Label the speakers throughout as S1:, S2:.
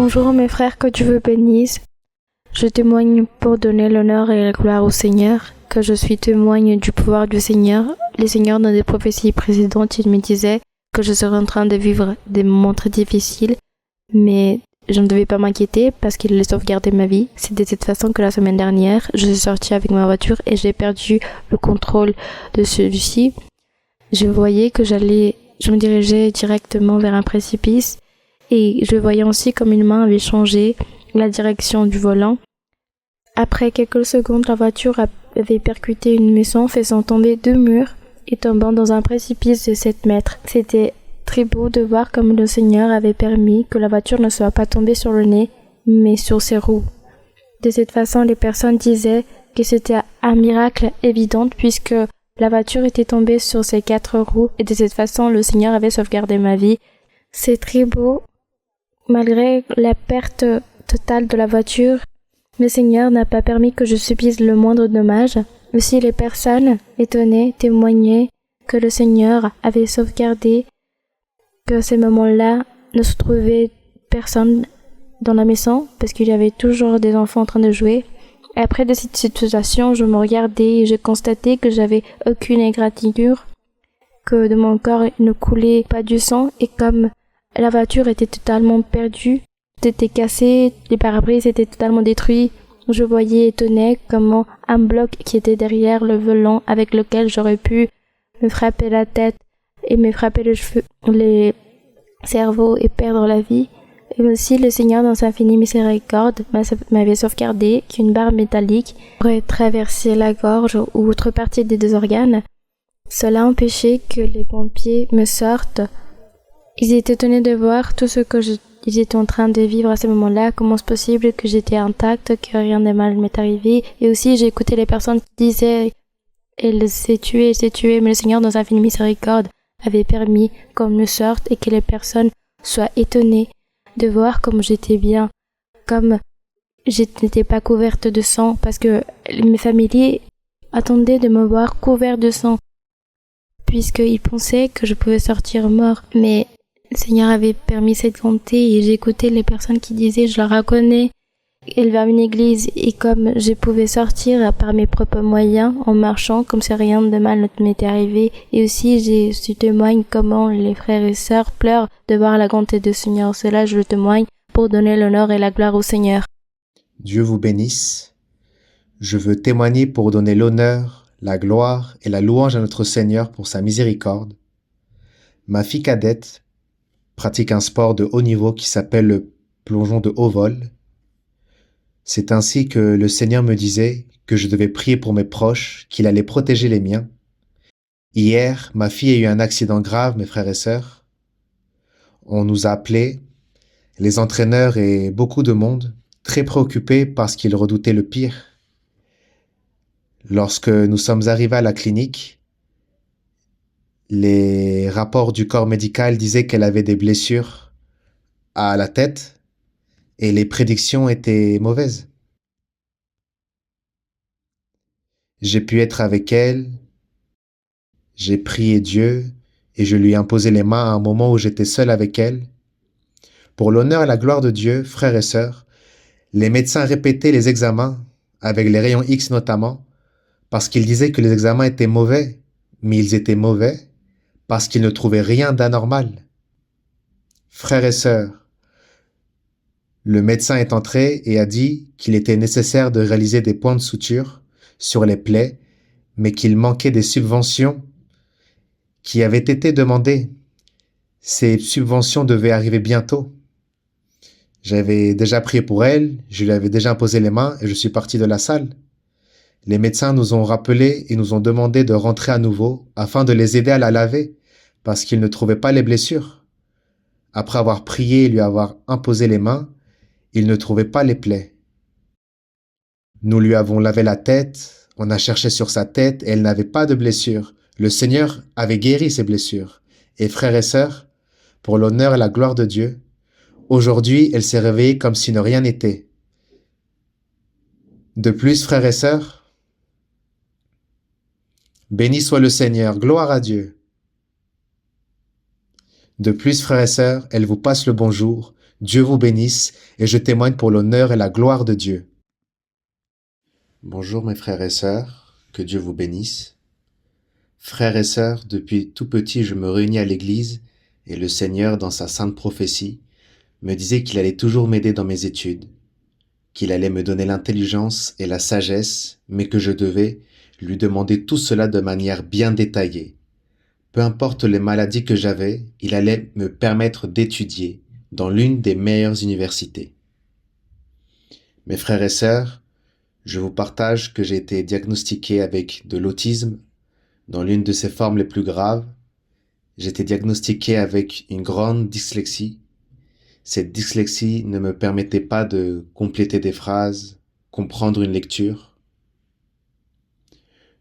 S1: Bonjour mes frères, que Dieu vous bénisse. Je témoigne pour donner l'honneur et la gloire au Seigneur, que je suis témoigne du pouvoir du Seigneur. Le Seigneur, dans des prophéties précédentes, il me disait que je serais en train de vivre des moments très difficiles, mais je ne devais pas m'inquiéter parce qu'il allait sauvegarder ma vie. C'est de cette façon que la semaine dernière, je suis sortie avec ma voiture et j'ai perdu le contrôle de celui-ci. Je voyais que je me dirigeais directement vers un précipice et je voyais aussi comme une main avait changé la direction du volant. Après quelques secondes, la voiture avait percuté une maison, faisant tomber 2 murs et tombant dans un précipice de 7 mètres. C'était très beau de voir comme le Seigneur avait permis que la voiture ne soit pas tombée sur le nez, mais sur ses roues. De cette façon, les personnes disaient que c'était un miracle évident puisque la voiture était tombée sur ses 4 roues et de cette façon, le Seigneur avait sauvegardé ma vie. C'est très beau. Malgré la perte totale de la voiture, le Seigneur n'a pas permis que je subisse le moindre dommage. Aussi, les personnes étonnées témoignaient que le Seigneur avait sauvegardé, que à ces moments-là ne se trouvait personne dans la maison parce qu'il y avait toujours des enfants en train de jouer. Et après de cette situation, je me regardais et je constatais que j'avais aucune égratignure, que de mon corps il ne coulait pas du sang et comme la voiture était totalement perdue, tout était cassé, les pare-brises étaient totalement détruits. Je voyais étonné comment un bloc qui était derrière le volant avec lequel j'aurais pu me frapper la tête et me frapper les cheveux, les cerveaux et perdre la vie. Et aussi le Seigneur dans sa infinie miséricorde m'avait sauvegardé qu'une barre métallique aurait traversé la gorge ou autre partie des 2 organes. Cela empêchait que les pompiers me sortent. Ils étaient étonnés de voir tout ce que ils étaient en train de vivre à ce moment-là, comment c'est possible que j'étais intacte, que rien de mal m'est arrivé. Et aussi, j'ai écouté les personnes qui disaient « elle s'est tuée, mais le Seigneur, dans sa infinie miséricorde, avait permis qu'on me sorte et que les personnes soient étonnées de voir comme j'étais bien, comme je n'étais pas couverte de sang, parce que mes familiers attendaient de me voir couverte de sang, puisqu'ils pensaient que je pouvais sortir mort. Mais le Seigneur avait permis cette bonté et j'écoutais les personnes qui disaient « je la reconnais ». Elle va à une église et comme je pouvais sortir par mes propres moyens en marchant comme si rien de mal ne m'était arrivé et aussi je témoigne comment les frères et sœurs pleurent de voir la bonté du Seigneur. Cela je le témoigne pour donner l'honneur et la gloire au Seigneur.
S2: Dieu vous bénisse. Je veux témoigner pour donner l'honneur, la gloire et la louange à notre Seigneur pour sa miséricorde. Ma fille cadette pratique un sport de haut niveau qui s'appelle le plongeon de haut vol. C'est ainsi que le Seigneur me disait que je devais prier pour mes proches, qu'il allait protéger les miens. Hier, ma fille a eu un accident grave, mes frères et sœurs. On nous a appelés, les entraîneurs et beaucoup de monde, très préoccupés parce qu'ils redoutaient le pire. Lorsque nous sommes arrivés à la clinique, les rapports du corps médical disaient qu'elle avait des blessures à la tête et les prédictions étaient mauvaises. J'ai pu être avec elle, j'ai prié Dieu et je lui ai imposé les mains à un moment où j'étais seul avec elle. Pour l'honneur et la gloire de Dieu, frères et sœurs, les médecins répétaient les examens, avec les rayons X notamment, parce qu'ils disaient que les examens étaient mauvais, mais ils étaient mauvais parce qu'ils ne trouvaient rien d'anormal. Frères et sœurs, le médecin est entré et a dit qu'il était nécessaire de réaliser des points de suture sur les plaies, mais qu'il manquait des subventions qui avaient été demandées. Ces subventions devaient arriver bientôt. J'avais déjà prié pour elle, je lui avais déjà imposé les mains et je suis parti de la salle. Les médecins nous ont rappelés et nous ont demandé de rentrer à nouveau afin de les aider à la laver parce qu'ils ne trouvaient pas les blessures. Après avoir prié et lui avoir imposé les mains, ils ne trouvaient pas les plaies. Nous lui avons lavé la tête, on a cherché sur sa tête et elle n'avait pas de blessure. Le Seigneur avait guéri ses blessures. Et frères et sœurs, pour l'honneur et la gloire de Dieu, aujourd'hui elle s'est réveillée comme si de rien n'était. De plus, frères et sœurs, béni soit le Seigneur, gloire à Dieu. De plus, frères et sœurs, elle vous passe le bonjour. Dieu vous bénisse et je témoigne pour l'honneur et la gloire de Dieu. Bonjour mes frères et sœurs, que Dieu vous bénisse. Frères et sœurs, depuis tout petit je me réunis à l'église et le Seigneur, dans sa sainte prophétie, me disait qu'il allait toujours m'aider dans mes études, qu'il allait me donner l'intelligence et la sagesse, mais que je devais lui demander tout cela de manière bien détaillée. Peu importe les maladies que j'avais, il allait me permettre d'étudier dans l'une des meilleures universités. Mes frères et sœurs, je vous partage que j'ai été diagnostiqué avec de l'autisme dans l'une de ses formes les plus graves. J'ai été diagnostiqué avec une grande dyslexie. Cette dyslexie ne me permettait pas de compléter des phrases, comprendre une lecture.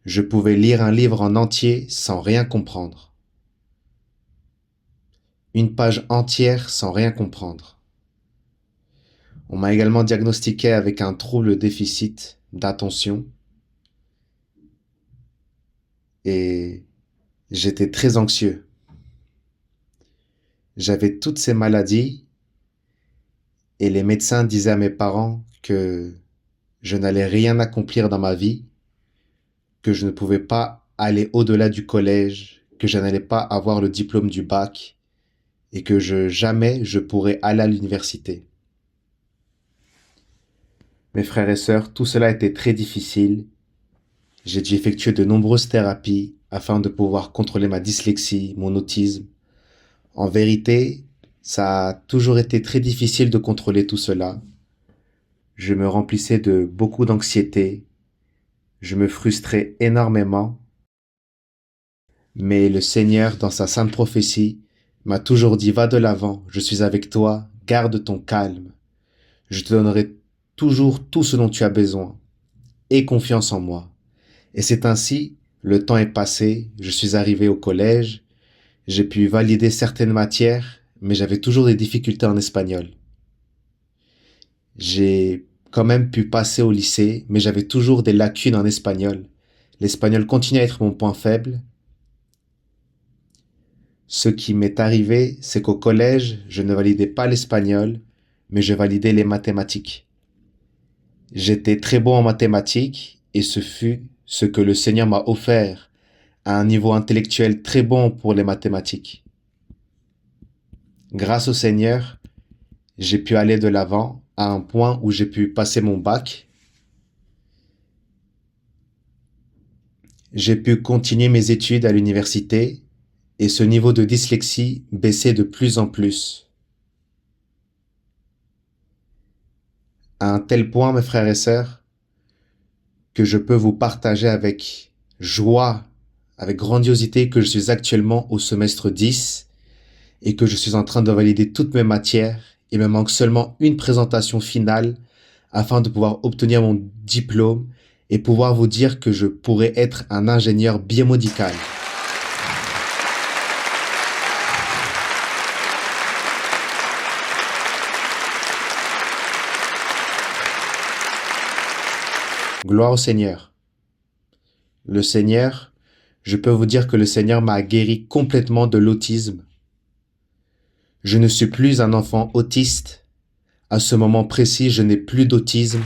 S2: Je pouvais lire un livre en entier sans rien comprendre. Une page entière sans rien comprendre. On m'a également diagnostiqué avec un trouble déficit d'attention et j'étais très anxieux. J'avais toutes ces maladies et les médecins disaient à mes parents que je n'allais rien accomplir dans ma vie, que je ne pouvais pas aller au-delà du collège, que je n'allais pas avoir le diplôme du bac et que jamais je pourrais aller à l'université. Mes frères et sœurs, tout cela était très difficile. J'ai dû effectuer de nombreuses thérapies afin de pouvoir contrôler ma dyslexie, mon autisme. En vérité, ça a toujours été très difficile de contrôler tout cela. Je me remplissais de beaucoup d'anxiété. Je me frustrais énormément. Mais le Seigneur, dans sa sainte prophétie, m'a toujours dit, va de l'avant, je suis avec toi, garde ton calme. Je te donnerai toujours tout ce dont tu as besoin. Aie confiance en moi. Et c'est ainsi, le temps est passé, je suis arrivé au collège, j'ai pu valider certaines matières, mais j'avais toujours des difficultés en espagnol. J'ai quand même pu passer au lycée, mais j'avais toujours des lacunes en espagnol. L'espagnol continue à être mon point faible. Ce qui m'est arrivé, c'est qu'au collège, je ne validais pas l'espagnol, mais je validais les mathématiques. J'étais très bon en mathématiques et ce fut ce que le Seigneur m'a offert, à un niveau intellectuel très bon pour les mathématiques. Grâce au Seigneur, j'ai pu aller de l'avant à un point où j'ai pu passer mon bac. J'ai pu continuer mes études à l'université et ce niveau de dyslexie baissait de plus en plus. À un tel point, mes frères et sœurs, que je peux vous partager avec joie, avec grandiosité, que je suis actuellement au semestre 10 et que je suis en train de valider toutes mes matières. Il me manque seulement une présentation finale afin de pouvoir obtenir mon diplôme et pouvoir vous dire que je pourrais être un ingénieur biomédical. Gloire au Seigneur. Le Seigneur, je peux vous dire que le Seigneur m'a guéri complètement de l'autisme. Je ne suis plus un enfant autiste. À ce moment précis, je n'ai plus d'autisme.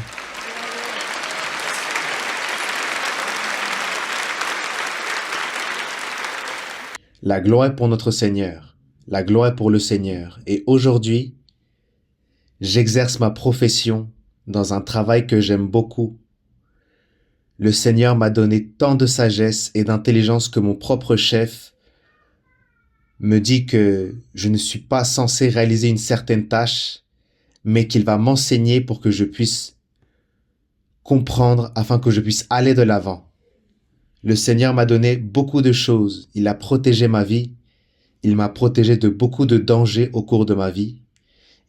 S2: La gloire est pour notre Seigneur. La gloire est pour le Seigneur. Et aujourd'hui, j'exerce ma profession dans un travail que j'aime beaucoup. Le Seigneur m'a donné tant de sagesse et d'intelligence que mon propre chef me dit que je ne suis pas censé réaliser une certaine tâche, mais qu'il va m'enseigner pour que je puisse comprendre afin que je puisse aller de l'avant. Le Seigneur m'a donné beaucoup de choses. Il a protégé ma vie. Il m'a protégé de beaucoup de dangers au cours de ma vie.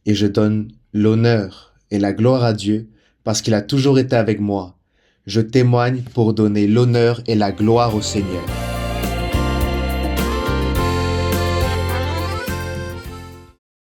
S2: Et je donne l'honneur et la gloire à Dieu parce qu'il a toujours été avec moi. Je témoigne pour donner l'honneur et la gloire au Seigneur.